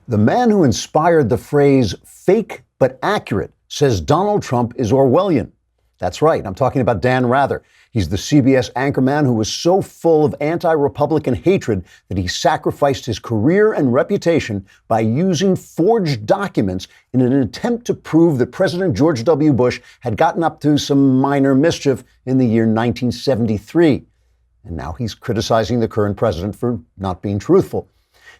The man who inspired the phrase fake but accurate says Donald Trump is Orwellian. That's right, I'm talking about Dan Rather. He's the CBS anchorman who was so full of anti-Republican hatred that he sacrificed his career and reputation by using forged documents in an attempt to prove that President George W. Bush had gotten up to some minor mischief in the year 1973. And now he's criticizing the current president for not being truthful.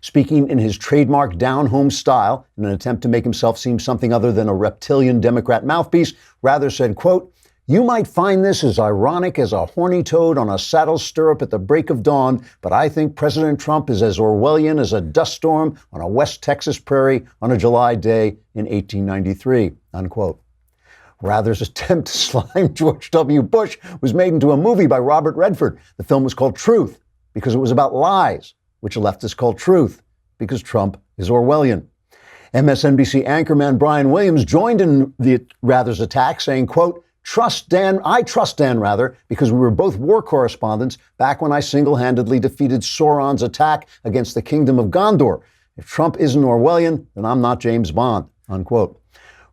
Speaking in his trademark down-home style in an attempt to make himself seem something other than a reptilian Democrat mouthpiece, Rather said, quote, "You might find this as ironic as a horny toad on a saddle stirrup at the break of dawn, but I think President Trump is as Orwellian as a dust storm on a West Texas prairie on a July day in 1893, unquote. Rather's attempt to slime George W. Bush was made into a movie by Robert Redford. The film was called Truth because it was about lies, which leftists call truth because Trump is Orwellian. MSNBC anchorman Brian Williams joined in the Rather's attack, saying, quote, I trust Dan Rather because we were both war correspondents back when I single-handedly defeated Sauron's attack against the kingdom of Gondor. If Trump isn't Orwellian, then I'm not James Bond, unquote.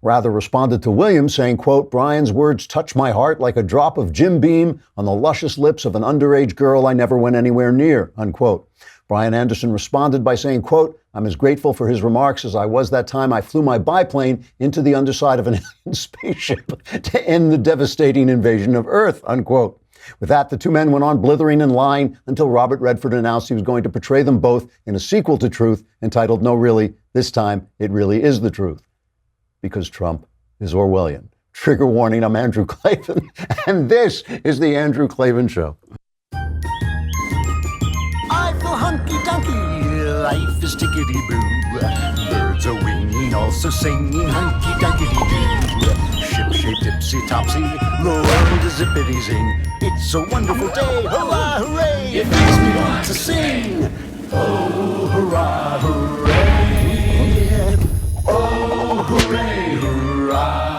Rather responded to Williams saying, quote, Brian's words touch my heart like a drop of Jim Beam on the luscious lips of an underage girl I never went anywhere near, unquote. Brian Anderson responded by saying, quote, I'm as grateful for his remarks as I was that time I flew my biplane into the underside of an alien spaceship to end the devastating invasion of Earth, unquote. With that, the two men went on blithering and lying until Robert Redford announced he was going to portray them both in a sequel to Truth entitled, No, Really, This Time It Really Is the Truth. Because Trump is Orwellian. Trigger warning, I'm Andrew Klavan, and this is The Andrew Klavan Show. I feel hunky-dunky, life is tickety-boo. Birds are winging, also singing hunky-dunky-doo. Ship-shape, tipsy-topsy, the world is zippity-zing. It's a wonderful day, hurrah, hooray! It makes me want to sing. Oh, hurrah, hooray! Oh, hooray, hurrah!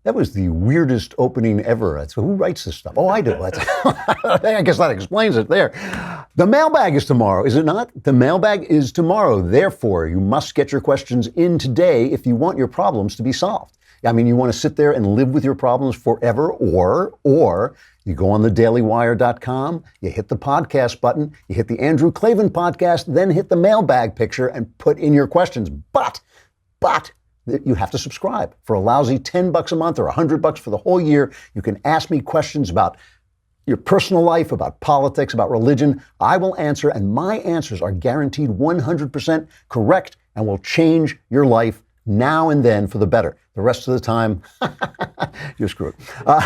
That was the weirdest opening ever. So who writes this stuff? Oh, I do. I guess that explains it there. The mailbag is tomorrow, is it not? The mailbag is tomorrow. Therefore, you must get your questions in today if you want your problems to be solved. I mean, you want to sit there and live with your problems forever, or you go on thedailywire.com, you hit the podcast button, you hit the Andrew Klavan podcast, then hit the mailbag picture and put in your questions. But you have to subscribe for a lousy $10 a month or $100 for the whole year. You can ask me questions about your personal life, about politics, about religion. I will answer, and my answers are guaranteed 100% correct and will change your life now and then for the better. The rest of the time, you're screwed. All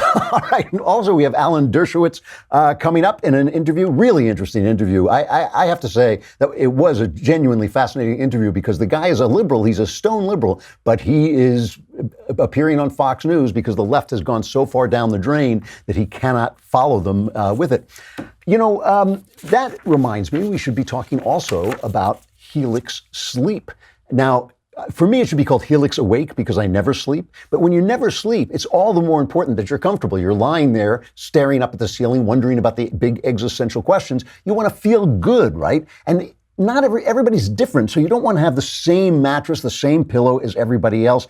right. And also, we have Alan Dershowitz coming up in an interview, really interesting interview. I have to say that it was a genuinely fascinating interview because the guy is a liberal. He's a stone liberal, but he is appearing on Fox News because the left has gone so far down the drain that he cannot follow them with it. You know, that reminds me, we should be talking also about Helix Sleep. Now, for me, it should be called Helix Awake because I never sleep. But when you never sleep, it's all the more important that you're comfortable. You're lying there, staring up at the ceiling, wondering about the big existential questions. You want to feel good, right? And not everybody's different, so you don't want to have the same mattress, the same pillow as everybody else.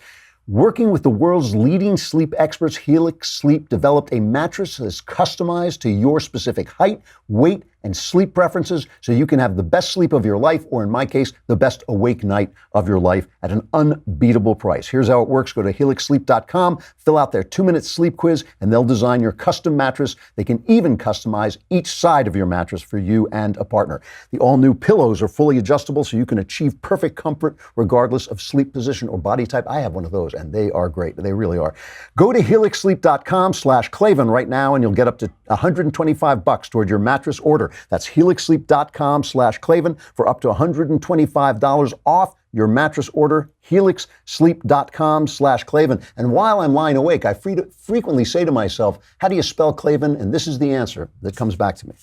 Working with the world's leading sleep experts, Helix Sleep developed a mattress that is customized to your specific height, weight, and sleep preferences so you can have the best sleep of your life, or in my case, the best awake night of your life at an unbeatable price. Here's how it works. Go to helixsleep.com, fill out their 2-minute sleep quiz, and they'll design your custom mattress. They can even customize each side of your mattress for you and a partner. The all-new pillows are fully adjustable so you can achieve perfect comfort regardless of sleep position or body type. I have one of those, and they are great. They really are. Go to helixsleep.com/Klavan right now, and you'll get up to $125 toward your mattress order. That's helixsleep.com/Klavan for up to $125 off your mattress order. helixsleep.com/Klavan. And while I'm lying awake, I frequently say to myself, how do you spell Klavan? And this is the answer that comes back to me.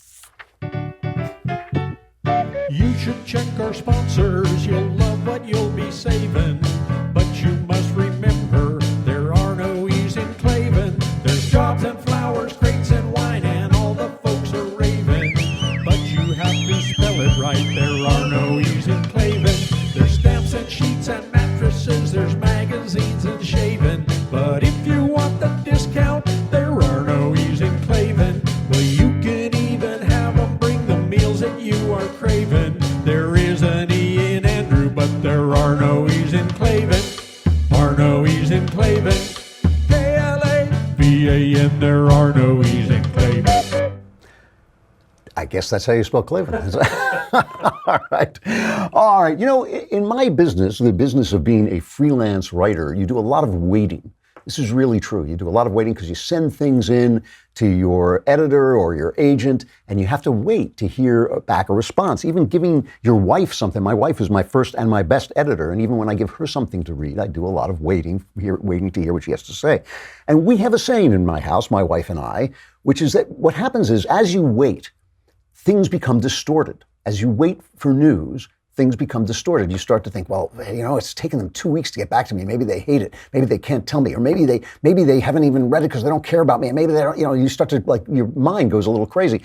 You should check our sponsors. You'll love what you'll be saving. But you must remember, there are no E's in Klavan. There's jobs and flowers, crates and wine, and all the folks are raving. But you have to spell it right. There are no E's in Klavan. There are no E's in Klavan. Are no E's in Klavan. K-L-A-V-A-N. There are no E's in Klavan. I guess that's how you spell Klavan. All right. All right. You know, in my business, the business of being a freelance writer, you do a lot of waiting. This is really true. You do a lot of waiting because you send things in to your editor or your agent, and you have to wait to hear back a response. Even giving your wife something. My wife is my first and my best editor, and even when I give her something to read, I do a lot of waiting to hear what she has to say. And we have a saying in my house, my wife and I, which is that what happens is as you wait, things become distorted. As you wait for news, things become distorted. You start to think, well, you know, it's taken them 2 weeks to get back to me. Maybe they hate it. Maybe they can't tell me. Or maybe they haven't even read it because they don't care about me. And maybe they don't, you know, you start to, like, your mind goes a little crazy.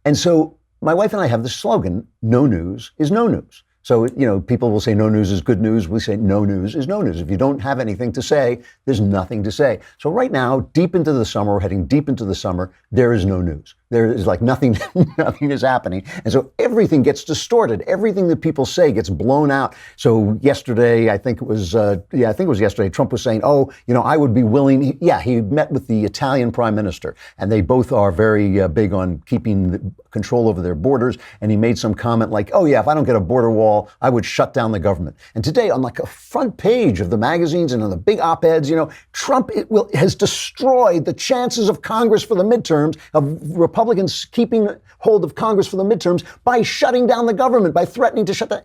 And so my wife and I have this slogan, no news is no news. So, you know, people will say no news is good news. We say no news is no news. If you don't have anything to say, there's nothing to say. So right now, deep into the summer, we're heading deep into the summer, there is no news. There is like nothing, nothing is happening. And so everything gets distorted. Everything that people say gets blown out. So yesterday, I think it was yesterday, Trump was saying, oh, you know, I would be willing. He met with the Italian prime minister, and they both are very big on keeping control over their borders. And he made some comment like, oh yeah, if I don't get a border wall, I would shut down the government. And today, on like a front page of the magazines and on the big op-eds, you know, Trump has destroyed the chances of Congress for the midterms, of Republicans keeping hold of Congress for the midterms by shutting down the government, by threatening to shut down.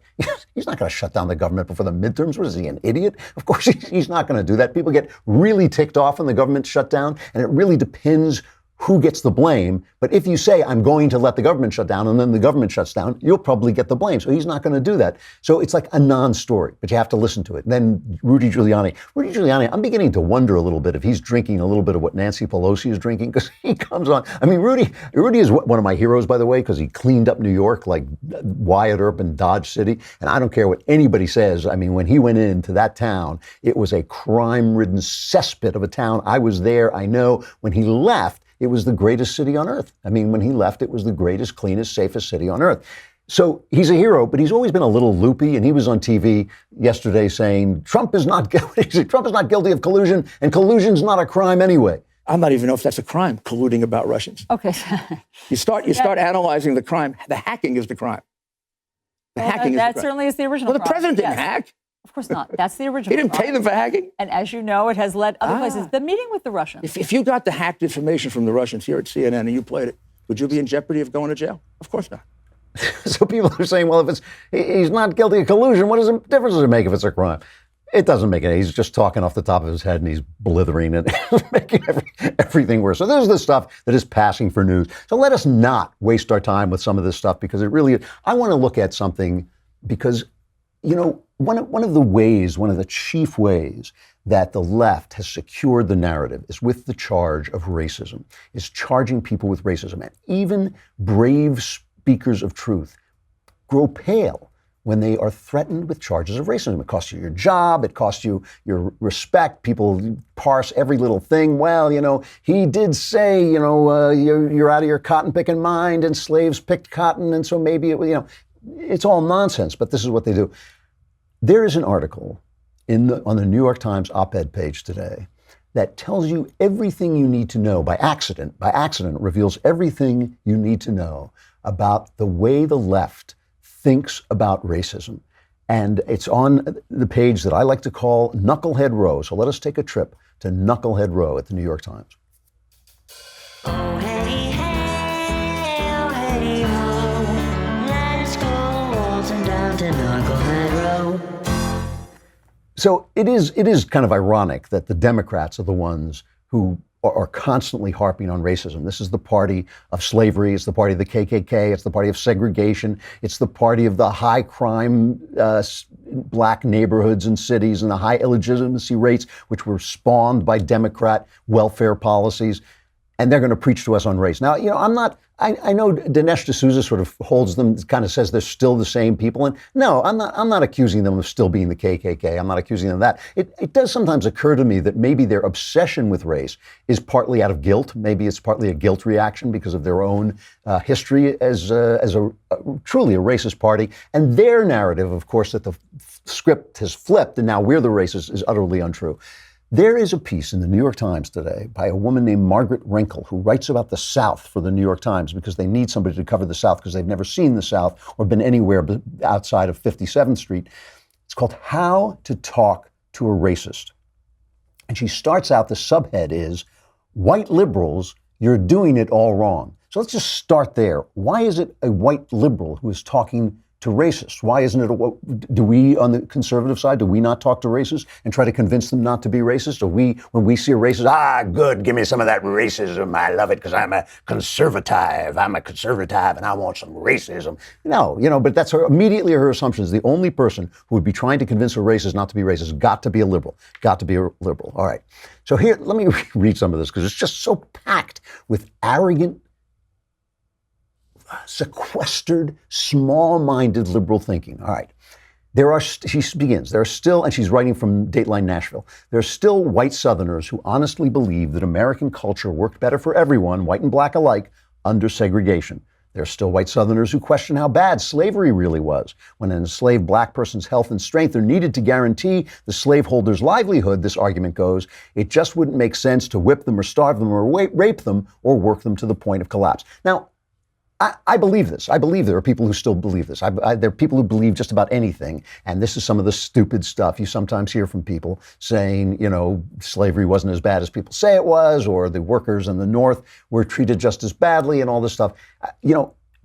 He's not going to shut down the government before the midterms. What is he, an idiot? Of course, he's not going to do that. People get really ticked off when the government's shut down, and it really depends who gets the blame. But if you say, I'm going to let the government shut down, and then the government shuts down, you'll probably get the blame. So he's not going to do that. So it's like a non-story, but you have to listen to it. And then Rudy Giuliani, I'm beginning to wonder a little bit if he's drinking a little bit of what Nancy Pelosi is drinking, because he comes on. I mean, Rudy is one of my heroes, by the way, because he cleaned up New York like Wyatt Earp in Dodge City. And I don't care what anybody says. I mean, when he went into that town, it was a crime-ridden cesspit of a town. I was there. I know. When he left, it was the greatest city on earth. I mean, when he left, it was the greatest, cleanest, safest city on earth. So he's a hero, but he's always been a little loopy. And he was on TV yesterday saying, Trump is not guilty. Trump is not guilty of collusion, and collusion's not a crime anyway. I'm not even know if that's a crime, colluding about Russians. Okay. You start analyzing the crime. The hacking is the crime. That certainly is the original Well, the president didn't hack. Of course not. That's the original. He didn't pay them for hacking. And as you know, it has led other places. The meeting with the Russians. If you got the hacked information from the Russians here at CNN and you played it, would you be in jeopardy of going to jail? Of course not. So people are saying, well, if he's not guilty of collusion, what difference does it make if it's a crime? It doesn't make it. He's just talking off the top of his head, and he's blithering and making everything worse. So there's the stuff that is passing for news. So let us not waste our time with some of this stuff, because it really is. I want to look at something because, you know, one of the chief ways that the left has secured the narrative is with the charge of racism, is charging people with racism. And even brave speakers of truth grow pale when they are threatened with charges of racism. It costs you your job. It costs you your respect. People parse every little thing. Well, you know, he did say, you know, you're out of your cotton picking mind, and slaves picked cotton. And so maybe, it's all nonsense, but this is what they do. There is an article on the New York Times op-ed page today that tells you everything you need to know by accident. By accident, it reveals everything you need to know about the way the left thinks about racism. And it's on the page that I like to call Knucklehead Row. So let us take a trip to Knucklehead Row at the New York Times. Oh, hey, hey, oh, hey, ho. Let's go waltzing down to Knucklehead Row. So it is kind of ironic that the Democrats are the ones who are constantly harping on racism. This is the party of slavery. It's the party of the KKK. It's the party of segregation. It's the party of the high crime black neighborhoods and cities and the high illegitimacy rates, which were spawned by Democrat welfare policies. and they're going to preach to us on race. Now, I know Dinesh D'Souza sort of holds them, kind of says they're still the same people. And no, I'm not accusing them of still being the KKK. I'm not accusing them of that. It does sometimes occur to me that maybe their obsession with race is partly out of guilt. Maybe it's partly a guilt reaction because of their own history as truly a racist party. And their narrative, of course, that the script has flipped and now we're the racists is utterly untrue. There is a piece in the New York Times today by a woman named Margaret Wrinkle, who writes about the South for the New York Times because they need somebody to cover the South because they've never seen the South or been anywhere outside of 57th Street. It's called How to Talk to a Racist. And she starts out, the subhead is, white liberals, you're doing it all wrong. So let's just start there. Why is it a white liberal who is talking to racists? Why isn't it, do we on the conservative side, do we not talk to racists and try to convince them not to be racist? Or when we see a racist, good, give me some of that racism. I love it because I'm a conservative and I want some racism. No, but that's immediately her assumption is the only person who would be trying to convince a racist not to be racist got to be a liberal. All right. So here, let me read some of this because it's just so packed with arrogant, sequestered, small-minded liberal thinking. All right. She begins, there are still, and she's writing from Dateline Nashville, there are still white Southerners who honestly believe that American culture worked better for everyone, white and black alike, under segregation. There are still white Southerners who question how bad slavery really was. When an enslaved black person's health and strength are needed to guarantee the slaveholder's livelihood, this argument goes, it just wouldn't make sense to whip them or starve them or rape them or work them to the point of collapse. Now, I believe this. I believe there are people who still believe this. There are people who believe just about anything. And this is some of the stupid stuff you sometimes hear from people saying, slavery wasn't as bad as people say it was, or the workers in the North were treated just as badly and all this stuff.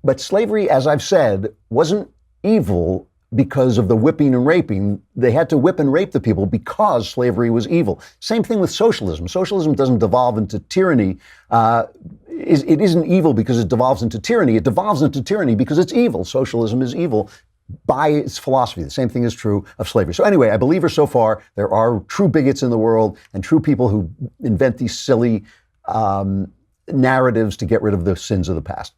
But slavery, as I've said, wasn't evil because of the whipping and raping. They had to whip and rape the people because slavery was evil. Same thing with socialism. Socialism doesn't devolve into tyranny. It isn't evil because it devolves into tyranny. It devolves into tyranny because it's evil. Socialism is evil by its philosophy. The same thing is true of slavery. So anyway, I believe her so far. There are true bigots in the world and true people who invent these silly narratives to get rid of the sins of the past.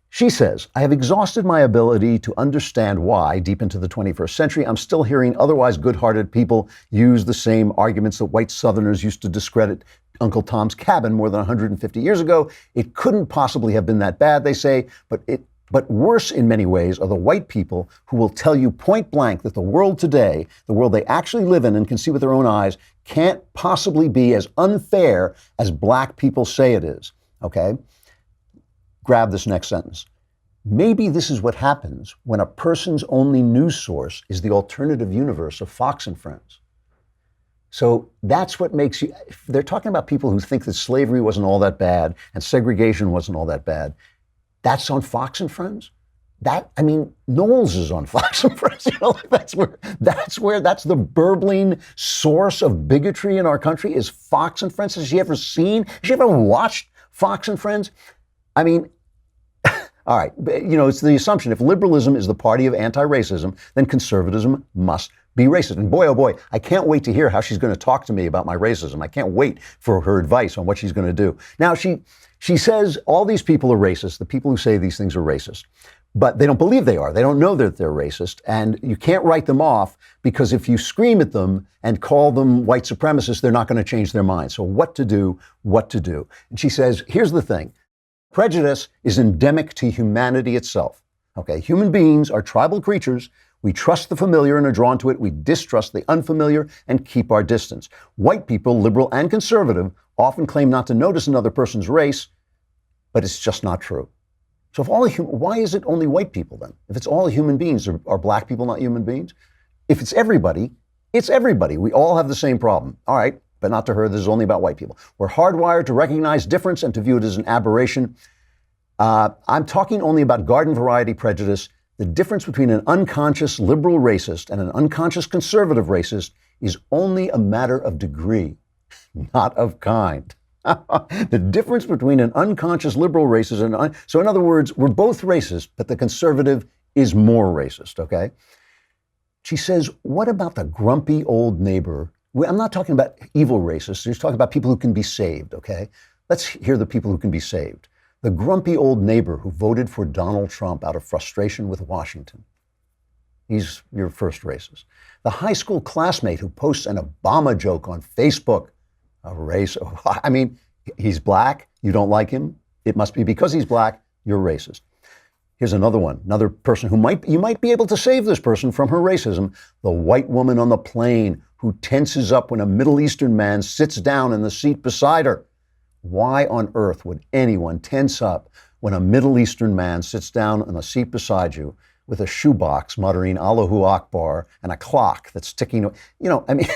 She says, I have exhausted my ability to understand why, deep into the 21st century, I'm still hearing otherwise good-hearted people use the same arguments that white Southerners used to discredit Uncle Tom's Cabin more than 150 years ago. It couldn't possibly have been that bad, they say, but worse in many ways are the white people who will tell you point blank that the world today, the world they actually live in and can see with their own eyes, can't possibly be as unfair as black people say it is. Okay? Grab this next sentence. Maybe this is what happens when a person's only news source is the alternative universe of Fox and Friends. So that's what makes you, they're talking about people who think that slavery wasn't all that bad and segregation wasn't all that bad. That's on Fox and Friends? Knowles is on Fox and Friends. That's the burbling source of bigotry in our country is Fox and Friends. Has she ever watched Fox and Friends? All right, it's the assumption if liberalism is the party of anti-racism, then conservatism must be racist. And boy, oh boy, I can't wait to hear how she's going to talk to me about my racism. I can't wait for her advice on what she's going to do. Now, she says all these people are racist. The people who say these things are racist. But they don't believe they are. They don't know that they're racist. And you can't write them off because if you scream at them and call them white supremacists, they're not going to change their mind. So what to do? And she says, here's the thing. Prejudice is endemic to humanity itself. Okay, human beings are tribal creatures. We trust the familiar and are drawn to it. We distrust the unfamiliar and keep our distance. White people, liberal and conservative, often claim not to notice another person's race, but it's just not true. So why is it only white people then? If it's all human beings, are black people not human beings? If it's everybody, it's everybody. We all have the same problem. All right. But not to her, this is only about white people. We're hardwired to recognize difference and to view it as an aberration. I'm talking only about garden variety prejudice. The difference between an unconscious liberal racist and an unconscious conservative racist is only a matter of degree, not of kind. The difference between an unconscious liberal racist and so in other words, we're both racist, but the conservative is more racist, okay? She says, what about the grumpy old neighbor? I'm not talking about evil racists. She's talking about people who can be saved, okay? Let's hear the people who can be saved. The grumpy old neighbor who voted for Donald Trump out of frustration with Washington. He's your first racist. The high school classmate who posts an Obama joke on Facebook. A race. I mean, he's black. You don't like him. It must be because he's black. You're racist. Here's another one. Another person who you might be able to save this person from her racism. The white woman on the plane who tenses up when a Middle Eastern man sits down in the seat beside her. Why on earth would anyone tense up when a Middle Eastern man sits down in the seat beside you with a shoebox muttering Allahu Akbar and a clock that's ticking? You know, I mean,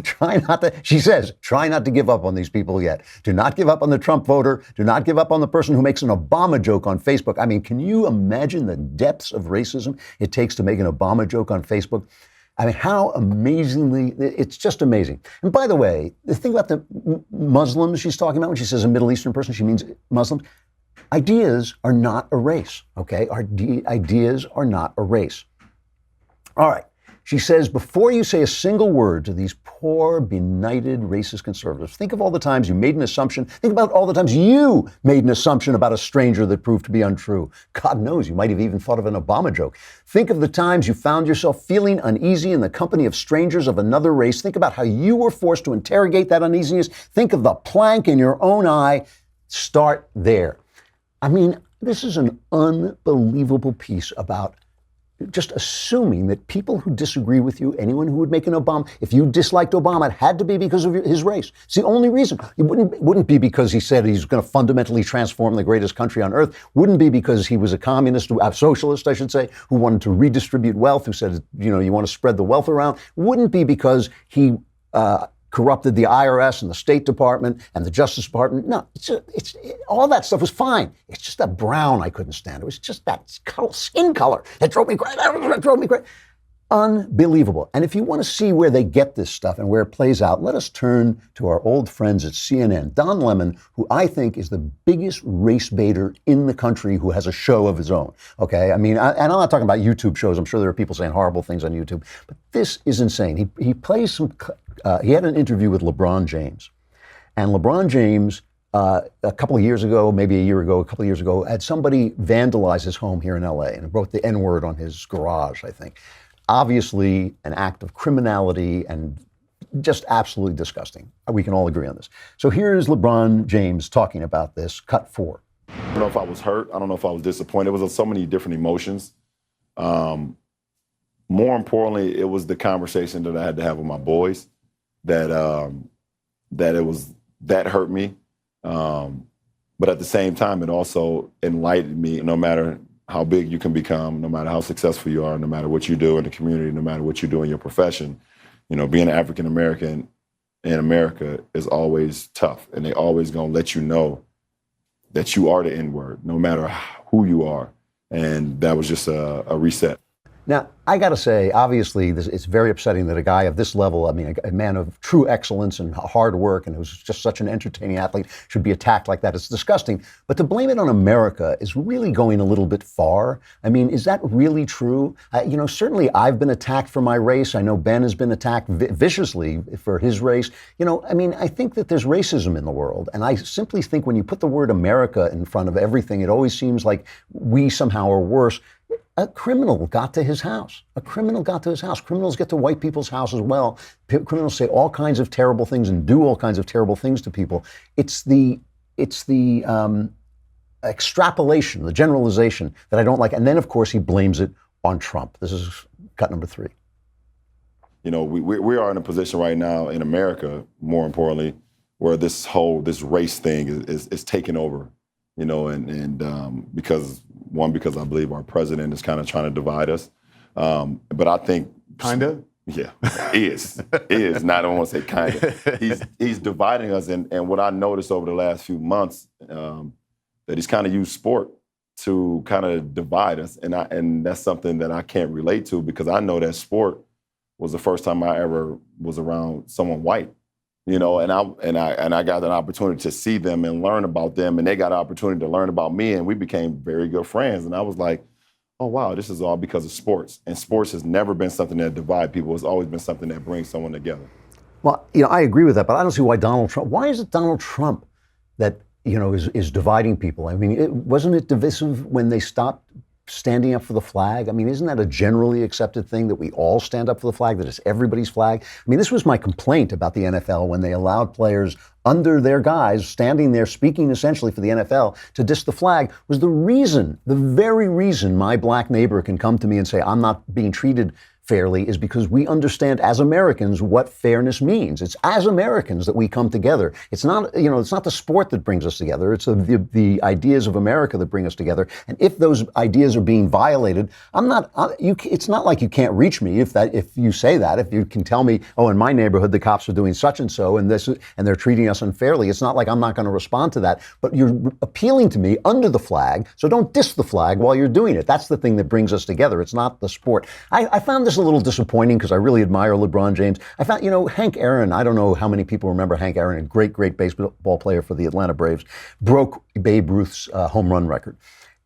try not to, she says, try not to give up on these people yet. Do not give up on the Trump voter. Do not give up on the person who makes an Obama joke on Facebook. I mean, can you imagine the depths of racism it takes to make an Obama joke on Facebook? I mean, how amazingly, it's just amazing. And by the way, the thing about the Muslims she's talking about when she says a Middle Eastern person, she means Muslims. Ideas are not a race, okay? Ideas are not a race. All right. She says, before you say a single word to these poor, benighted, racist conservatives, think of all the times you made an assumption. Think about all the times you made an assumption about a stranger that proved to be untrue. God knows, you might have even thought of an Obama joke. Think of the times you found yourself feeling uneasy in the company of strangers of another race. Think about how you were forced to interrogate that uneasiness. Think of the plank in your own eye. Start there. I mean, this is an unbelievable piece about just assuming that people who disagree with you, anyone who would make an Obama, if you disliked Obama, it had to be because of his race. It's the only reason. It wouldn't be because he said he's going to fundamentally transform the greatest country on earth. Wouldn't be because he was a communist, a socialist, I should say, who wanted to redistribute wealth, who said, you want to spread the wealth around. Wouldn't be because he corrupted the IRS and the State Department and the Justice Department. No, all that stuff was fine. It's just that brown I couldn't stand. It was just that skin color that drove me crazy. Unbelievable. And if you want to see where they get this stuff and where it plays out, let us turn to our old friends at CNN. Don Lemon, who I think is the biggest race baiter in the country, who has a show of his own. Okay, I mean, and I'm not talking about YouTube shows. I'm sure there are people saying horrible things on YouTube, but this is insane. He plays some. He had an interview with LeBron James, and LeBron James, a couple of years ago, maybe a couple of years ago, had somebody vandalize his home here in LA and wrote the N-word on his garage, I think. Obviously an act of criminality and just absolutely disgusting. We can all agree on this. So here's LeBron James talking about this, cut 4. I don't know if I was hurt. I don't know if I was disappointed. It was so many different emotions. More importantly, it was the conversation that I had to have with my boys that hurt me. But at the same time, it also enlightened me. No matter how big you can become, no matter how successful you are, no matter what you do in the community, no matter what you do in your profession, being an African American in America is always tough. And they always gonna let you know that you are the N-word, no matter who you are. And that was just a reset. Now, I got to say, obviously, it's very upsetting that a guy of this level, I mean, a man of true excellence and hard work and who's just such an entertaining athlete should be attacked like that. It's disgusting. But to blame it on America is really going a little bit far. I mean, is that really true? Certainly I've been attacked for my race. I know Ben has been attacked viciously for his race. I think that there's racism in the world. And I simply think when you put the word America in front of everything, it always seems like we somehow are worse. A criminal got to his house. Criminals get to white people's house as well. Criminals say all kinds of terrible things and do all kinds of terrible things to people. It's the extrapolation, the generalization that I don't like. And then, of course, he blames it on Trump. This is cut number 3. We are in a position right now in America, more importantly, where this race thing is taking over. Because I believe our president is kind of trying to divide us. But I think kinda. Yeah, is. Not, I don't want to say kinda. He's dividing us, and what I noticed over the last few months that he's kind of used sport to kind of divide us, and that's something that I can't relate to because I know that sport was the first time I ever was around someone white. And I got an opportunity to see them and learn about them, and they got an opportunity to learn about me, and we became very good friends. And I was like, oh wow, this is all because of sports. And sports has never been something that divides people. It's always been something that brings someone together. Well, I agree with that, but I don't see why Donald Trump. Why is it Donald Trump that is dividing people. I mean, wasn't it divisive when they stopped standing up for the flag? I mean, isn't that a generally accepted thing that we all stand up for the flag, that it's everybody's flag? I mean, this was my complaint about the NFL when they allowed players under their guise, standing there speaking essentially for the NFL, to diss the flag, was the very reason my black neighbor can come to me and say, I'm not being treated fairly, is because we understand as Americans what fairness means. It's as Americans that we come together. It's not, it's not the sport that brings us together. It's the ideas of America that bring us together. And if those ideas are being violated, it's not like you can't reach me if you say that. If you can tell me, oh, in my neighborhood the cops are doing such and so, and they're treating us unfairly. It's not like I'm not going to respond to that. But you're appealing to me under the flag, so don't diss the flag while you're doing it. That's the thing that brings us together. It's not the sport. I found this a little disappointing because I really admire LeBron James. I found, Hank Aaron, I don't know how many people remember Hank Aaron, a great, great baseball player for the Atlanta Braves, broke Babe Ruth's home run record.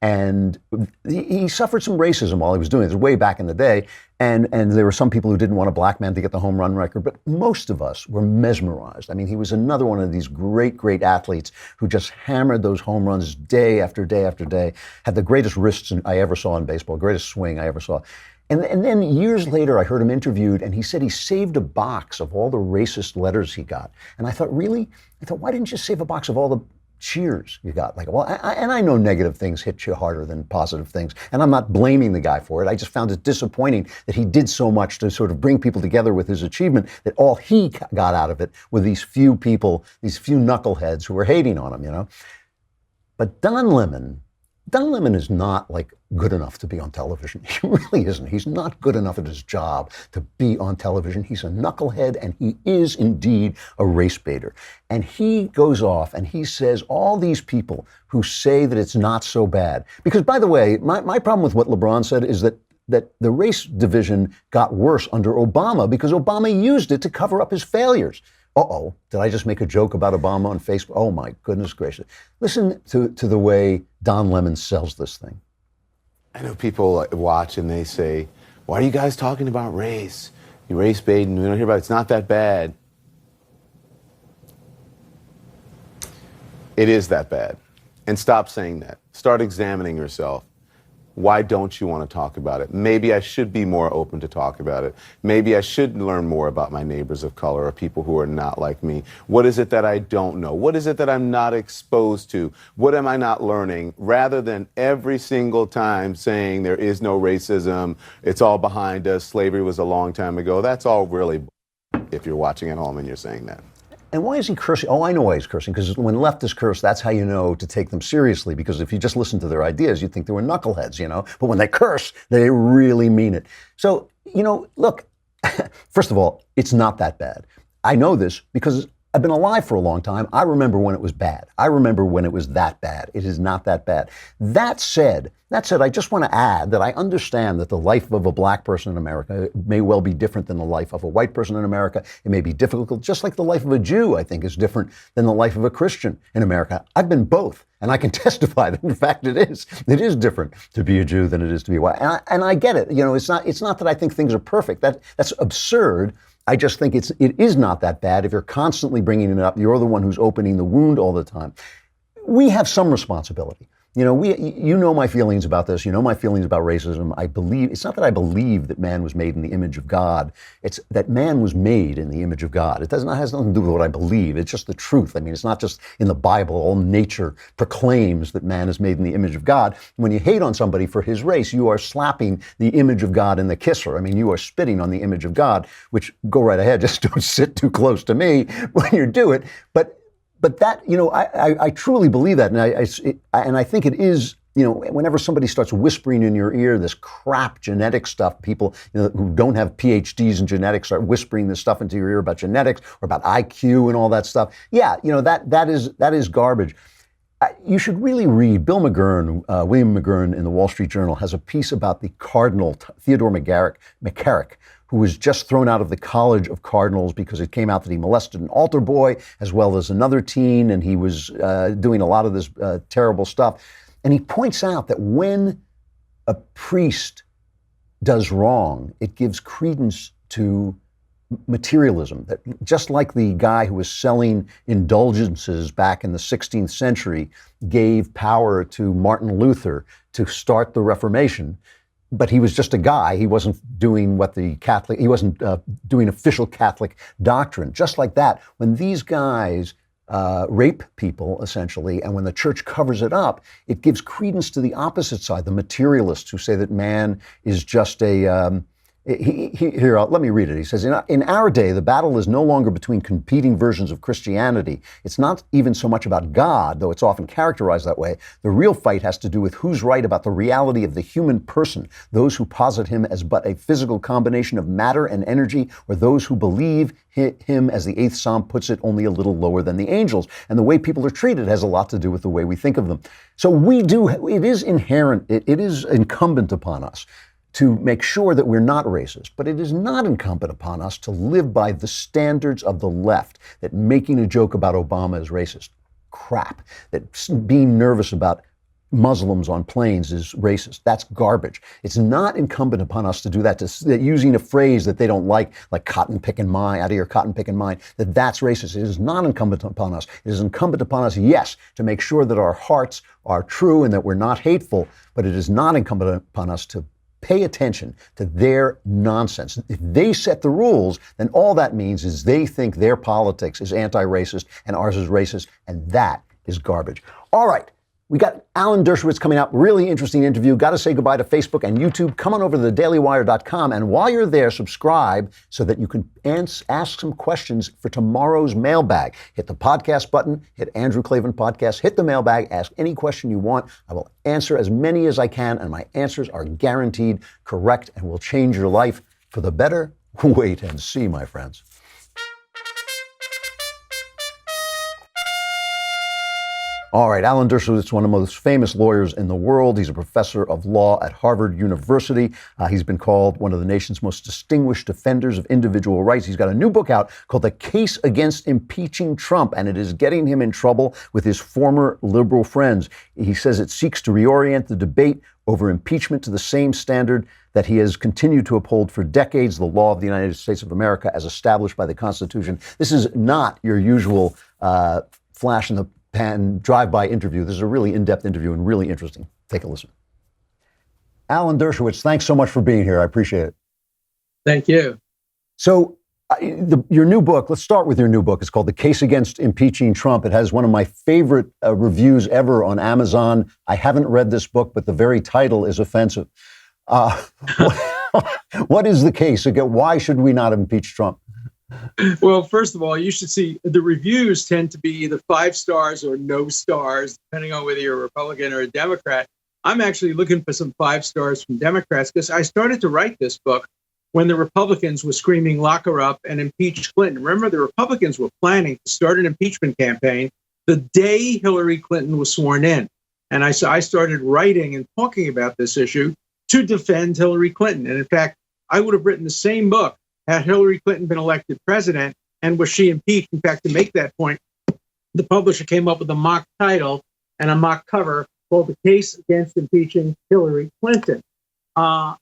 And he suffered some racism while he was doing it. It was way back in the day. And there were some people who didn't want a black man to get the home run record, but most of us were mesmerized. I mean, he was another one of these great, great athletes who just hammered those home runs day after day after day, had the greatest wrists I ever saw in baseball, greatest swing I ever saw. And then years later, I heard him interviewed, and he said he saved a box of all the racist letters he got. And I thought, really? I thought, why didn't you save a box of all the cheers you got? Like, well, and I know negative things hit you harder than positive things, and I'm not blaming the guy for it. I just found it disappointing that he did so much to sort of bring people together with his achievement, that all he got out of it were these few people, these few knuckleheads who were hating on him, But Don Lemon is not like good enough to be on television. He really isn't. He's not good enough at his job to be on television. He's a knucklehead, and he is indeed a race baiter. And he goes off and he says all these people who say that it's not so bad. Because, by the way, my problem with what LeBron said is that the race division got worse under Obama because Obama used it to cover up his failures. Uh-oh, did I just make a joke about Obama on Facebook? Oh, my goodness gracious. Listen to the way Don Lemon sells this thing. I know people watch and they say, why are you guys talking about race? You race baiting, we don't hear about it. It's not that bad. It is that bad. And stop saying that. Start examining yourself. Why don't you want to talk about it? Maybe I should be more open to talk about it. Maybe I should learn more about my neighbors of color or people who are not like me. What is it that I don't know? What is it that I'm not exposed to? What am I not learning? Rather than every single time saying there is no racism, it's all behind us, slavery was a long time ago. That's all really if you're watching at home and you're saying that. And why is he cursing? Oh, I know why he's cursing, because when leftists curse, that's how you know to take them seriously, because if you just listen to their ideas, you'd think they were knuckleheads, But when they curse, they really mean it. So, look, first of all, it's not that bad. I know this because I've been alive for a long time. I remember when it was bad. I remember when it was that bad. It is not that bad. That said, I just want to add that I understand that the life of a black person in America may well be different than the life of a white person in America. It may be difficult, just like the life of a Jew, I think, is different than the life of a Christian in America. I've been both, and I can testify that, in fact, it is. It is different to be a Jew than it is to be white. And I get it. It's not that I think things are perfect. That's absurd. I just think it is not that bad if you're constantly bringing it up. You're the one who's opening the wound all the time. We have some responsibility. You know my feelings about this. You know my feelings about racism. It's not that I believe that man was made in the image of God. It's that man was made in the image of God. It has nothing to do with what I believe. It's just the truth. I mean, it's not just in the Bible. All nature proclaims that man is made in the image of God. When you hate on somebody for his race, you are slapping the image of God in the kisser. I mean, you are spitting on the image of God, which, go right ahead, just don't sit too close to me when you do it. But that, I truly believe that, and I think it is, whenever somebody starts whispering in your ear this crap genetic stuff, people who don't have PhDs in genetics start whispering this stuff into your ear about genetics or about IQ and all that stuff. Yeah, that is garbage. You should really read William McGurn in the Wall Street Journal has a piece about the Cardinal Theodore McCarrick, who was just thrown out of the College of Cardinals because it came out that he molested an altar boy as well as another teen, and he was doing a lot of this terrible stuff. And he points out that when a priest does wrong, it gives credence to materialism, that just like the guy who was selling indulgences back in the 16th century gave power to Martin Luther to start the Reformation, but he was just a guy. He wasn't doing he wasn't doing official Catholic doctrine. Just like that, when these guys rape people, essentially, and when the church covers it up, it gives credence to the opposite side, the materialists who say that man is just a... Here, let me read it. He says, in our day, the battle is no longer between competing versions of Christianity. It's not even so much about God, though it's often characterized that way. The real fight has to do with who's right about the reality of the human person, those who posit him as but a physical combination of matter and energy, or those who believe him, as the 8th Psalm puts it, only a little lower than the angels. And the way people are treated has a lot to do with the way we think of them. So it is inherent, it is incumbent upon us to make sure that we're not racist, but it is not incumbent upon us to live by the standards of the left, that making a joke about Obama is racist. Crap. That being nervous about Muslims on planes is racist. That's garbage. It's not incumbent upon us to do that, that using a phrase that they don't like cotton picking mine, out of your cotton picking mine, that's racist. It is not incumbent upon us. It is incumbent upon us, yes, to make sure that our hearts are true and that we're not hateful, but it is not incumbent upon us to pay attention to their nonsense. If they set the rules, then all that means is they think their politics is anti-racist and ours is racist, and that is garbage. All right. We got Alan Dershowitz coming up. Really interesting interview. Got to say goodbye to Facebook and YouTube. Come on over to thedailywire.com. And while you're there, subscribe so that you can ask some questions for tomorrow's mailbag. Hit the podcast button, hit Andrew Klavan Podcast, hit the mailbag, ask any question you want. I will answer as many as I can, and my answers are guaranteed correct and will change your life for the better. Wait and see, my friends. All right, Alan Dershowitz is one of the most famous lawyers in the world. He's a professor of law at Harvard University. He's been called one of the nation's most distinguished defenders of individual rights. He's got a new book out called The Case Against Impeaching Trump, and it is getting him in trouble with his former liberal friends. He says it seeks to reorient the debate over impeachment to the same standard that he has continued to uphold for decades, the law of the United States of America as established by the Constitution. This is not your usual flash in the pan drive-by interview. This is a really in-depth interview and really interesting. Take a listen. Alan Dershowitz, thanks so much for being here. I appreciate it. Thank you. So your new book, let's start with your new book. It's called The Case Against Impeaching Trump. It has one of my favorite reviews ever on Amazon. I haven't read this book, but the very title is offensive. What is the case? Again, why should we not impeach Trump? Well, first of all, you should see the reviews tend to be either 5 stars or no stars, depending on whether you're a Republican or a Democrat. I'm actually looking for some 5 stars from Democrats because I started to write this book when the Republicans were screaming, lock her up and impeach Clinton. Remember, the Republicans were planning to start an impeachment campaign the day Hillary Clinton was sworn in. And I started writing and talking about this issue to defend Hillary Clinton. And in fact, I would have written the same book had Hillary Clinton been elected president and was she impeached. In fact, to make that point, the publisher came up with a mock title and a mock cover called The Case Against Impeaching Hillary Clinton. So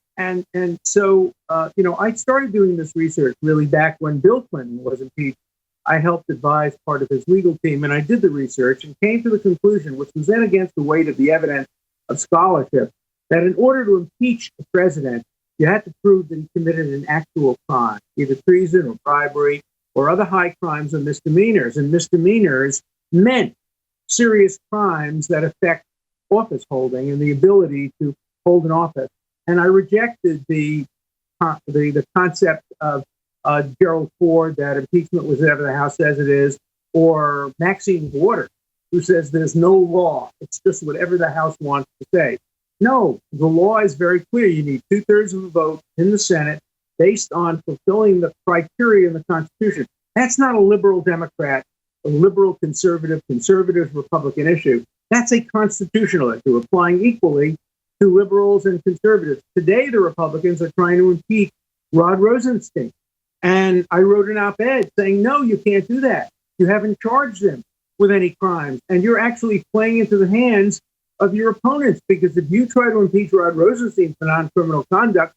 I started doing this research really back when Bill Clinton was impeached. I helped advise part of his legal team, and I did the research and came to the conclusion, which was then against the weight of the evidence of scholarship, that in order to impeach the president, you had to prove that he committed an actual crime, either treason or bribery or other high crimes or misdemeanors. And misdemeanors meant serious crimes that affect office holding and the ability to hold an office. And I rejected the concept of Gerald Ford, that impeachment was whatever the House says it is, or Maxine Waters, who says there's no law. It's just whatever the House wants to say. No, the law is very clear. You need 2/3 of the vote in the Senate based on fulfilling the criteria in the Constitution. That's not a liberal Democrat, a liberal conservative Republican issue. That's a constitutional issue, applying equally to liberals and conservatives. Today, the Republicans are trying to impeach Rod Rosenstein. And I wrote an op-ed saying, no, you can't do that. You haven't charged them with any crimes. And you're actually playing into the hands of your opponents, because if you try to impeach Rod Rosenstein for non-criminal conduct,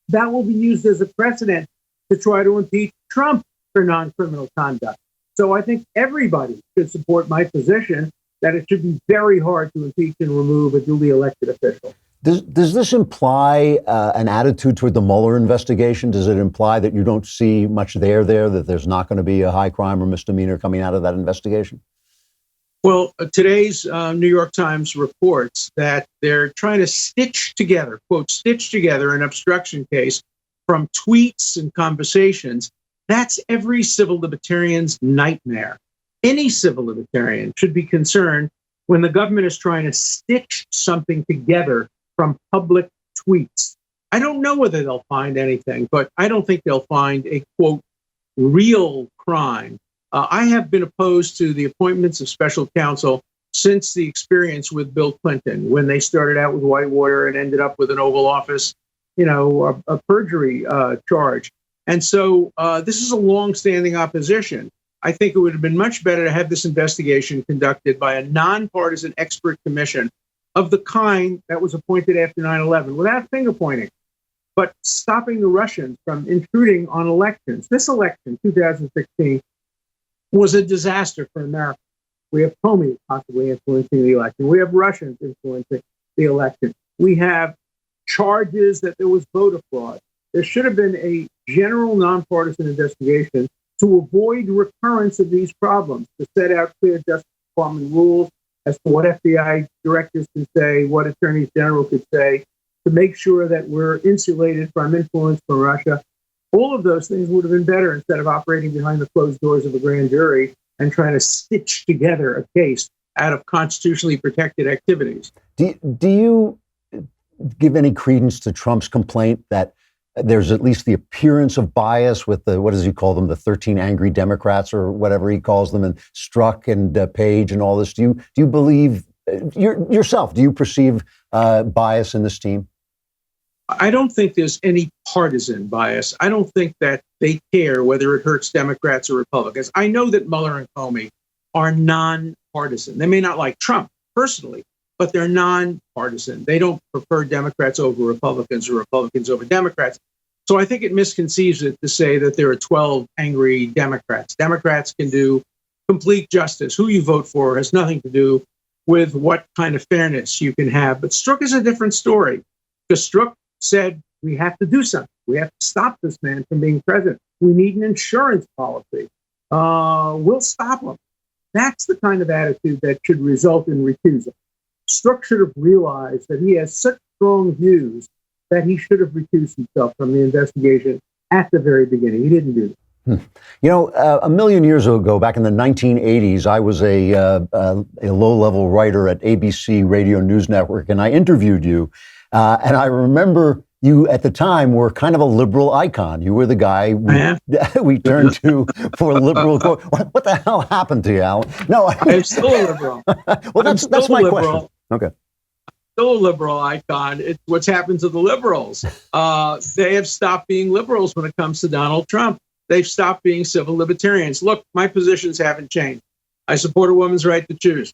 that will be used as a precedent to try to impeach Trump for non-criminal conduct. So I think everybody should support my position that it should be very hard to impeach and remove a duly elected official. Does this imply an attitude toward the Mueller investigation? Does it imply that you don't see much there, that there's not going to be a high crime or misdemeanor coming out of that investigation? Well, today's New York Times reports that they're trying to stitch together, quote, stitch together an obstruction case from tweets and conversations. That's every civil libertarian's nightmare. Any civil libertarian should be concerned when the government is trying to stitch something together from public tweets. I don't know whether they'll find anything, but I don't think they'll find a, quote, real crime. I have been opposed to the appointments of special counsel since the experience with Bill Clinton, when they started out with Whitewater and ended up with an Oval Office, a perjury charge. And so this is a longstanding opposition. I think it would have been much better to have this investigation conducted by a nonpartisan expert commission of the kind that was appointed after 9/11, without finger pointing, but stopping the Russians from intruding on elections. This election, 2016, was a disaster for America. We have Comey possibly influencing the election. We have Russians influencing the election. We have charges that there was voter fraud. There should have been a general nonpartisan investigation to avoid recurrence of these problems, to set out clear Justice Department rules as to what FBI directors can say, what attorneys general could say, to make sure that we're insulated from influence from Russia. All of those things would have been better instead of operating behind the closed doors of a grand jury and trying to stitch together a case out of constitutionally protected activities. Do you give any credence to Trump's complaint that there's at least the appearance of bias with the, what does he call them, the 13 angry Democrats or whatever he calls them, and Strzok and Page and all this? Do you believe yourself? Do you perceive bias in this team? I don't think there's any partisan bias. I don't think that they care whether it hurts Democrats or Republicans. I know that Mueller and Comey are nonpartisan. They may not like Trump personally, but they're nonpartisan. They don't prefer Democrats over Republicans or Republicans over Democrats. So I think it misconceives it to say that there are 12 angry Democrats. Democrats can do complete justice. Who you vote for has nothing to do with what kind of fairness you can have. But Strzok is a different story, because Strzok said, we have to do something. We have to stop this man from being president. We need an insurance policy. We'll stop him. That's the kind of attitude that should result in recusal. Strzok should have realized that he has such strong views that he should have recused himself from the investigation at the very beginning. He didn't do that. A million years ago, back in the 1980s, I was a low-level writer at ABC Radio News Network, and I interviewed you. And I remember you at the time were kind of a liberal icon. You were the guy we turned to for liberal. What the hell happened to you, Alan? No, I'm still a liberal. Well, that's my question. Okay. Still a liberal icon. It's what's happened to the liberals. They have stopped being liberals when it comes to Donald Trump. They've stopped being civil libertarians. Look, my positions haven't changed. I support a woman's right to choose.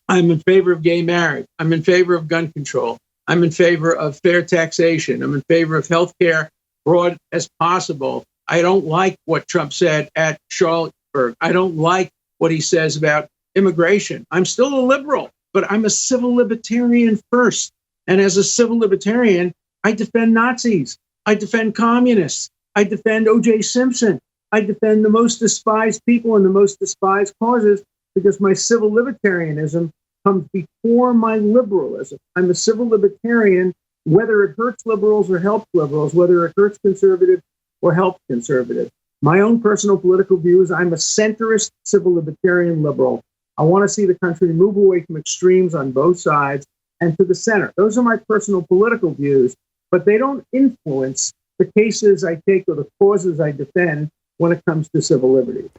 I'm in favor of gay marriage. I'm in favor of gun control. I'm in favor of fair taxation. I'm in favor of health care broad as possible. I don't like what Trump said at Charlottesburg. I don't like what he says about immigration. I'm still a liberal, but I'm a civil libertarian first. And as a civil libertarian, I defend Nazis. I defend communists. I defend O.J. Simpson. I defend the most despised people and the most despised causes, because my civil libertarianism comes before my liberalism. I'm a civil libertarian, whether it hurts liberals or helps liberals, whether it hurts conservatives or helps conservatives. My own personal political view is I'm a centrist civil libertarian liberal. I want to see the country move away from extremes on both sides and to the center. Those are my personal political views, but they don't influence the cases I take or the causes I defend when it comes to civil liberty.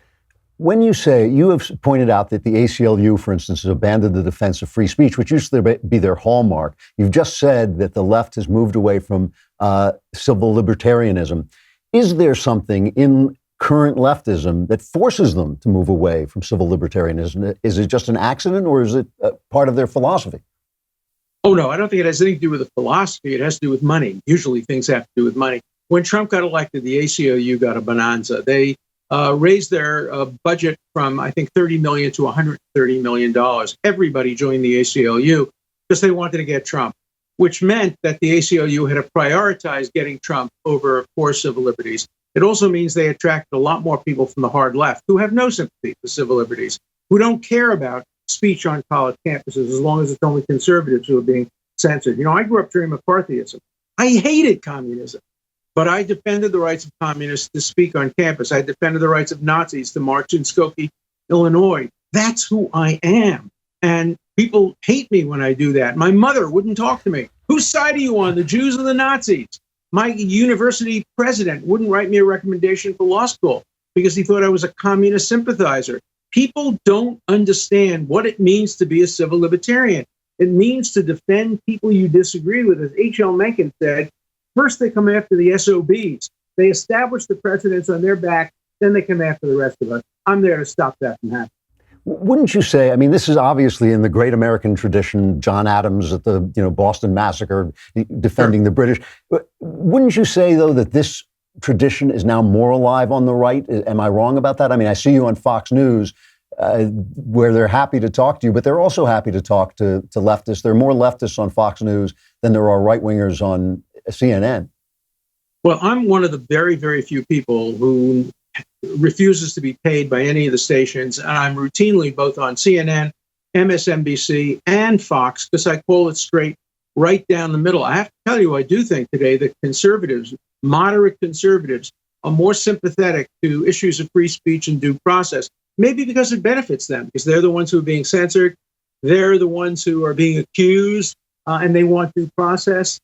When you say, you have pointed out that the ACLU, for instance, has abandoned the defense of free speech, which used to be their hallmark. You've just said that the left has moved away from civil libertarianism. Is there something in current leftism that forces them to move away from civil libertarianism? Is it just an accident, or is it part of their philosophy? Oh, no, I don't think it has anything to do with the philosophy. It has to do with money. Usually things have to do with money. When Trump got elected, the ACLU got a bonanza. They raised their budget from, I think, $30 million to $130 million. Everybody joined the ACLU because they wanted to get Trump, which meant that the ACLU had to prioritize getting Trump over core civil liberties. It also means they attracted a lot more people from the hard left who have no sympathy for civil liberties, who don't care about speech on college campuses as long as it's only conservatives who are being censored. You know, I grew up during McCarthyism. I hated communism, but I defended the rights of communists to speak on campus. I defended the rights of Nazis to march in Skokie, Illinois. That's who I am. And people hate me when I do that. My mother wouldn't talk to me. Whose side are you on, the Jews or the Nazis? My university president wouldn't write me a recommendation for law school because he thought I was a communist sympathizer. People don't understand what it means to be a civil libertarian. It means to defend people you disagree with. As H.L. Mencken said, first they come after the SOBs. They establish the precedents on their back, then they come after the rest of us. I'm there to stop that from happening. Wouldn't you say, I mean, this is obviously in the great American tradition, John Adams at the Boston Massacre, defending the British. Wouldn't you say, though, that this tradition is now more alive on the right? Am I wrong about that? I mean, I see you on Fox News where they're happy to talk to you, but they're also happy to talk to leftists. There are more leftists on Fox News than there are right-wingers on CNN. Well, I'm one of the very, very few people who refuses to be paid by any of the stations. And I'm routinely both on CNN, MSNBC, and Fox because I call it straight right down the middle. I have to tell you, I do think today that conservatives, moderate conservatives, are more sympathetic to issues of free speech and due process, maybe because it benefits them, because they're the ones who are being censored. They're the ones who are being accused, and they want due process.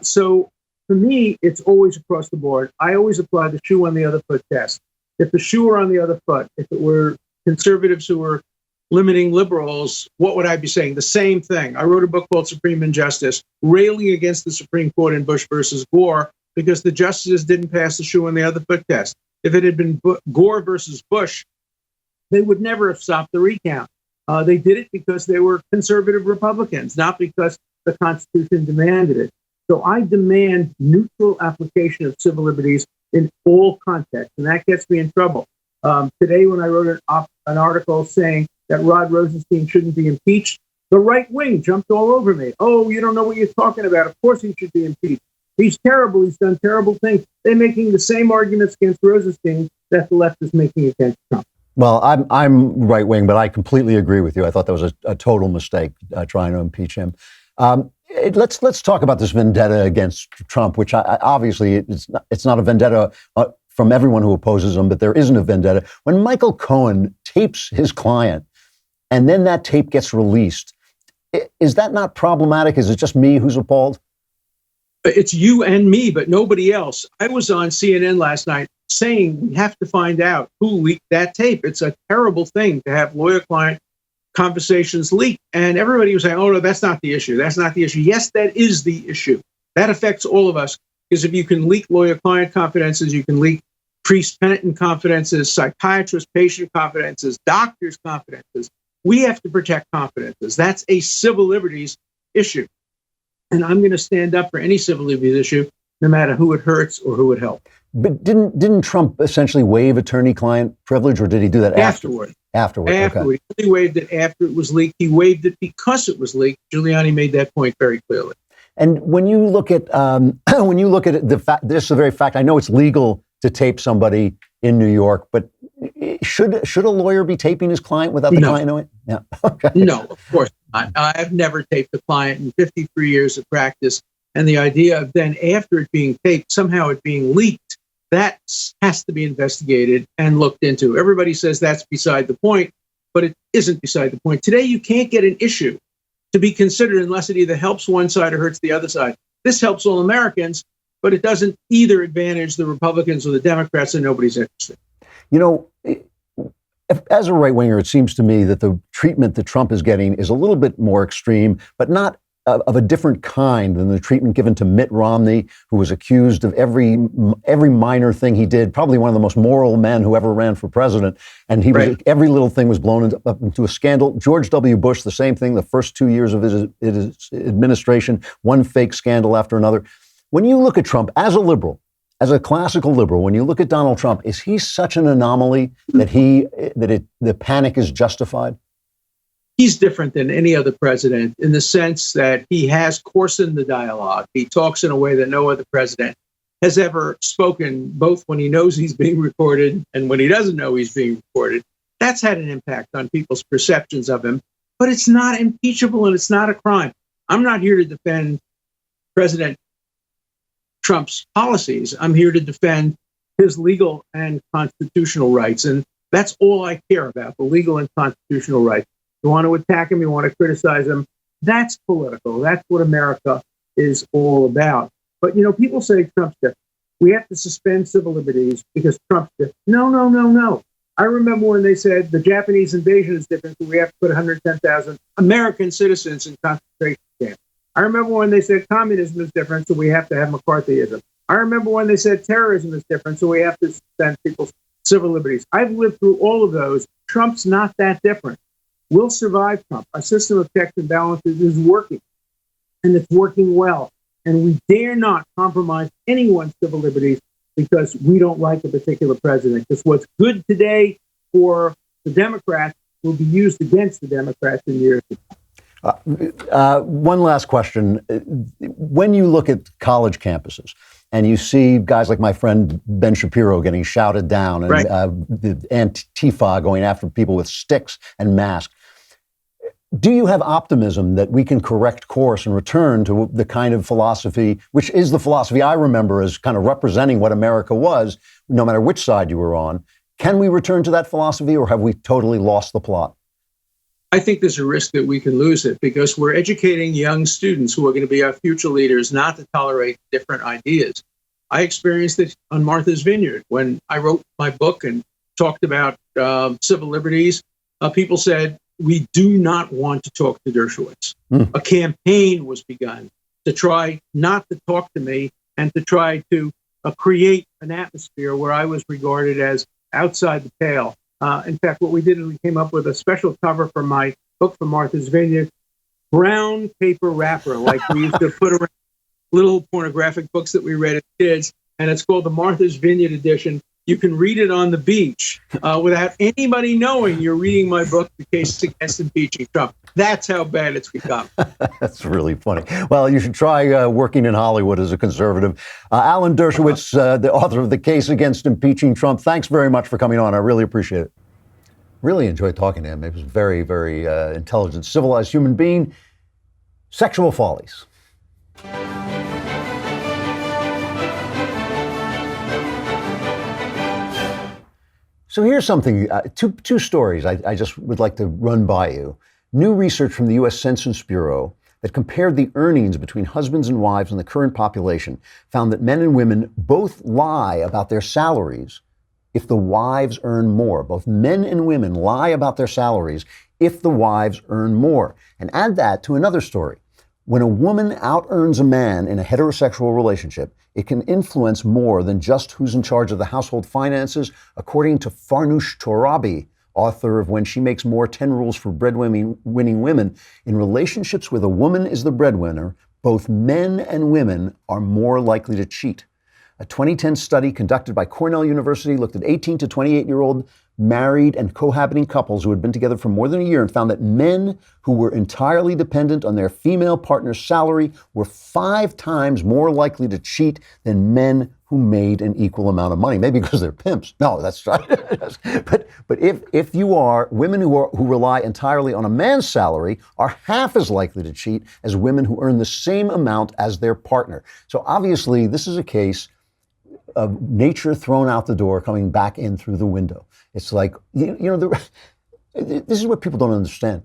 So for me, it's always across the board. I always apply the shoe on the other foot test. If the shoe were on the other foot, if it were conservatives who were limiting liberals, what would I be saying? The same thing. I wrote a book called Supreme Injustice, railing against the Supreme Court in Bush versus Gore, because the justices didn't pass the shoe on the other foot test. If it had been Gore versus Bush, they would never have stopped the recount. They did it because they were conservative Republicans, not because the Constitution demanded it. So I demand neutral application of civil liberties in all contexts, and that gets me in trouble. Today, when I wrote an article saying that Rod Rosenstein shouldn't be impeached, the right wing jumped all over me. Oh, you don't know what you're talking about. Of course he should be impeached. He's terrible. He's done terrible things. They're making the same arguments against Rosenstein that the left is making against Trump. Well, I'm right wing, but I completely agree with you. I thought that was a total mistake trying to impeach him. Let's talk about this vendetta against Trump, which obviously it's not a vendetta from everyone who opposes him, but there isn't a vendetta. When Michael Cohen tapes his client and then that tape gets released, is that not problematic? Is it just me who's appalled? It's you and me, but nobody else. I was on CNN last night saying we have to find out who leaked that tape. It's a terrible thing to have lawyer-client conversations leaked. And everybody was saying, oh, no, that's not the issue. That's not the issue. Yes, that is the issue. That affects all of us. Because if you can leak lawyer-client confidences, you can leak priest-penitent confidences, psychiatrist-patient confidences, doctors' confidences. We have to protect confidences. That's a civil liberties issue. And I'm going to stand up for any civil liberties issue, no matter who it hurts or who it helps. But didn't Trump essentially waive attorney-client privilege, or did he do that afterward? Afterward. Okay. He waived it after it was leaked. He waived it because it was leaked. Giuliani made that point very clearly. And when you look at the fact, this is the very fact. I know it's legal to tape somebody in New York, but should a lawyer be taping his client without the client knowing? Yeah. Okay. No, of course not. I've never taped a client in 53 years of practice. And the idea of then after it being taped, somehow it being leaked, that has to be investigated and looked into. Everybody says that's beside the point, but it isn't beside the point. Today, you can't get an issue to be considered unless it either helps one side or hurts the other side. This helps all Americans, but it doesn't either advantage the Republicans or the Democrats, and nobody's interested. You know, as a right-winger, it seems to me that the treatment that Trump is getting is a little bit more extreme, but not of a different kind than the treatment given to Mitt Romney, who was accused of every minor thing he did, probably one of the most moral men who ever ran for president. And he was, every little thing was blown up into a scandal. George W. Bush, the same thing, the first 2 years of his administration, one fake scandal after another. When you look at Trump as a liberal, As a classical liberal, when you look at Donald Trump, is he such an anomaly that the panic is justified? He's different than any other president in the sense that he has coarsened the dialogue. He talks in a way that no other president has ever spoken, both when he knows he's being recorded and when he doesn't know he's being recorded. That's had an impact on people's perceptions of him, but it's not impeachable and it's not a crime. I'm not here to defend President Trump's policies. I'm here to defend his legal and constitutional rights. And that's all I care about, the legal and constitutional rights. You want to attack him, you want to criticize him. That's political. That's what America is all about. But, people say Trump's different. We have to suspend civil liberties because Trump's different. No. I remember when they said the Japanese invasion is different, so we have to put 110,000 American citizens in concentration camps. I remember when they said communism is different, so we have to have McCarthyism. I remember when they said terrorism is different, so we have to suspend people's civil liberties. I've lived through all of those. Trump's not that different. We'll survive Trump. Our system of checks and balances is working, and it's working well. And we dare not compromise anyone's civil liberties because we don't like a particular president. Because what's good today for the Democrats will be used against the Democrats in years to come. One last question. When you look at college campuses and you see guys like my friend Ben Shapiro getting shouted down and right. The Antifa going after people with sticks and masks, do you have optimism that we can correct course and return to the kind of philosophy, which is the philosophy I remember as kind of representing what America was, no matter which side you were on? Can we return to that philosophy, or have we totally lost the plot? I think there's a risk that we can lose it because we're educating young students who are going to be our future leaders not to tolerate different ideas. I experienced it on Martha's Vineyard when I wrote my book and talked about civil liberties. People said, we do not want to talk to Dershowitz. A campaign was begun to try not to talk to me and to try to create an atmosphere where I was regarded as outside the pale. In fact, what we did is we came up with a special cover for my book for Martha's Vineyard, brown paper wrapper, like we used to put around little pornographic books that we read as kids. And it's called the Martha's Vineyard edition. You can read it on the beach without anybody knowing you're reading my book, The Case Against Impeaching Trump. That's how bad it's become. That's really funny. Well, you should try working in Hollywood as a conservative. Alan Dershowitz, the author of The Case Against Impeaching Trump, thanks very much for coming on. I really appreciate it. Really enjoyed talking to him. He was a very, very intelligent, civilized human being. Sexual follies. So here's something, two stories I just would like to run by you. New research from the U.S. Census Bureau that compared the earnings between husbands and wives in the current population found that men and women both lie about their salaries if the wives earn more. Both men and women lie about their salaries if the wives earn more. And add that to another story. When a woman out-earns a man in a heterosexual relationship, it can influence more than just who's in charge of the household finances, according to Farnoosh Torabi, author of When She Makes More, 10 Rules for Breadwinning Women. In relationships where the woman is the breadwinner, both men and women are more likely to cheat. A 2010 study conducted by Cornell University looked at 18 to 28-year-old married and cohabiting couples who had been together for more than a year and found that men who were entirely dependent on their female partner's salary were 5 times more likely to cheat than men who made an equal amount of money. Maybe because they're pimps. No, that's right. But if you are, women who rely entirely on a man's salary are half as likely to cheat as women who earn the same amount as their partner. So obviously, this is a case of nature thrown out the door, coming back in through the window. It's like, this is what people don't understand.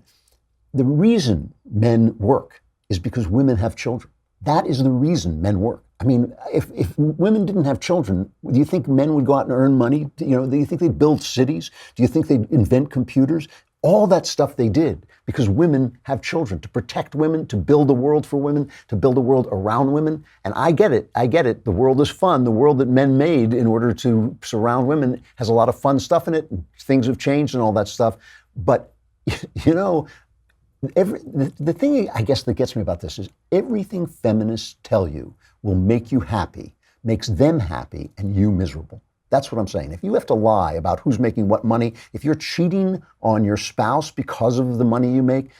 The reason men work is because women have children. That is the reason men work. I mean, if women didn't have children, do you think men would go out and earn money? Do you think they'd build cities? Do you think they'd invent computers? All that stuff they did because women have children, to protect women, to build a world for women, to build a world around women. And I get it. The world is fun. The world that men made in order to surround women has a lot of fun stuff in it. Things have changed and all that stuff. But, the thing I guess that gets me about this is everything feminists tell you will make you happy makes them happy and you miserable. That's what I'm saying. If you have to lie about who's making what money, if you're cheating on your spouse because of the money you make,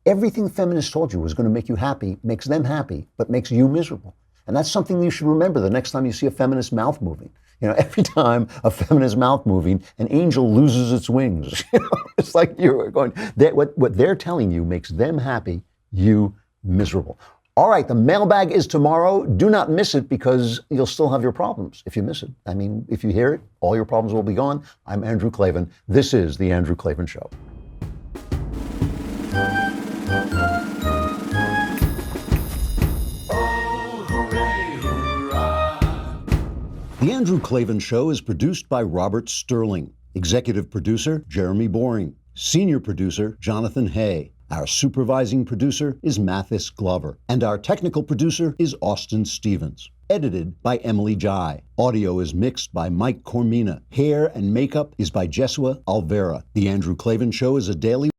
everything feminists told you was going to make you happy makes them happy, but makes you miserable. And that's something you should remember the next time you see a feminist mouth moving. Every time a feminist mouth moving, an angel loses its wings. It's like you're going, what they're telling you makes them happy, you miserable. All right, the mailbag is tomorrow. Do not miss it because you'll still have your problems if you miss it. I mean, if you hear it, all your problems will be gone. I'm Andrew Klavan. This is The Andrew Klavan Show. The Andrew Klavan Show is produced by Robert Sterling. Executive producer, Jeremy Boring. Senior producer, Jonathan Hay. Our supervising producer is Mathis Glover. And our technical producer is Austin Stevens. Edited by Emily Jai. Audio is mixed by Mike Cormina. Hair and makeup is by Jesua Alvera. The Andrew Klavan Show is a daily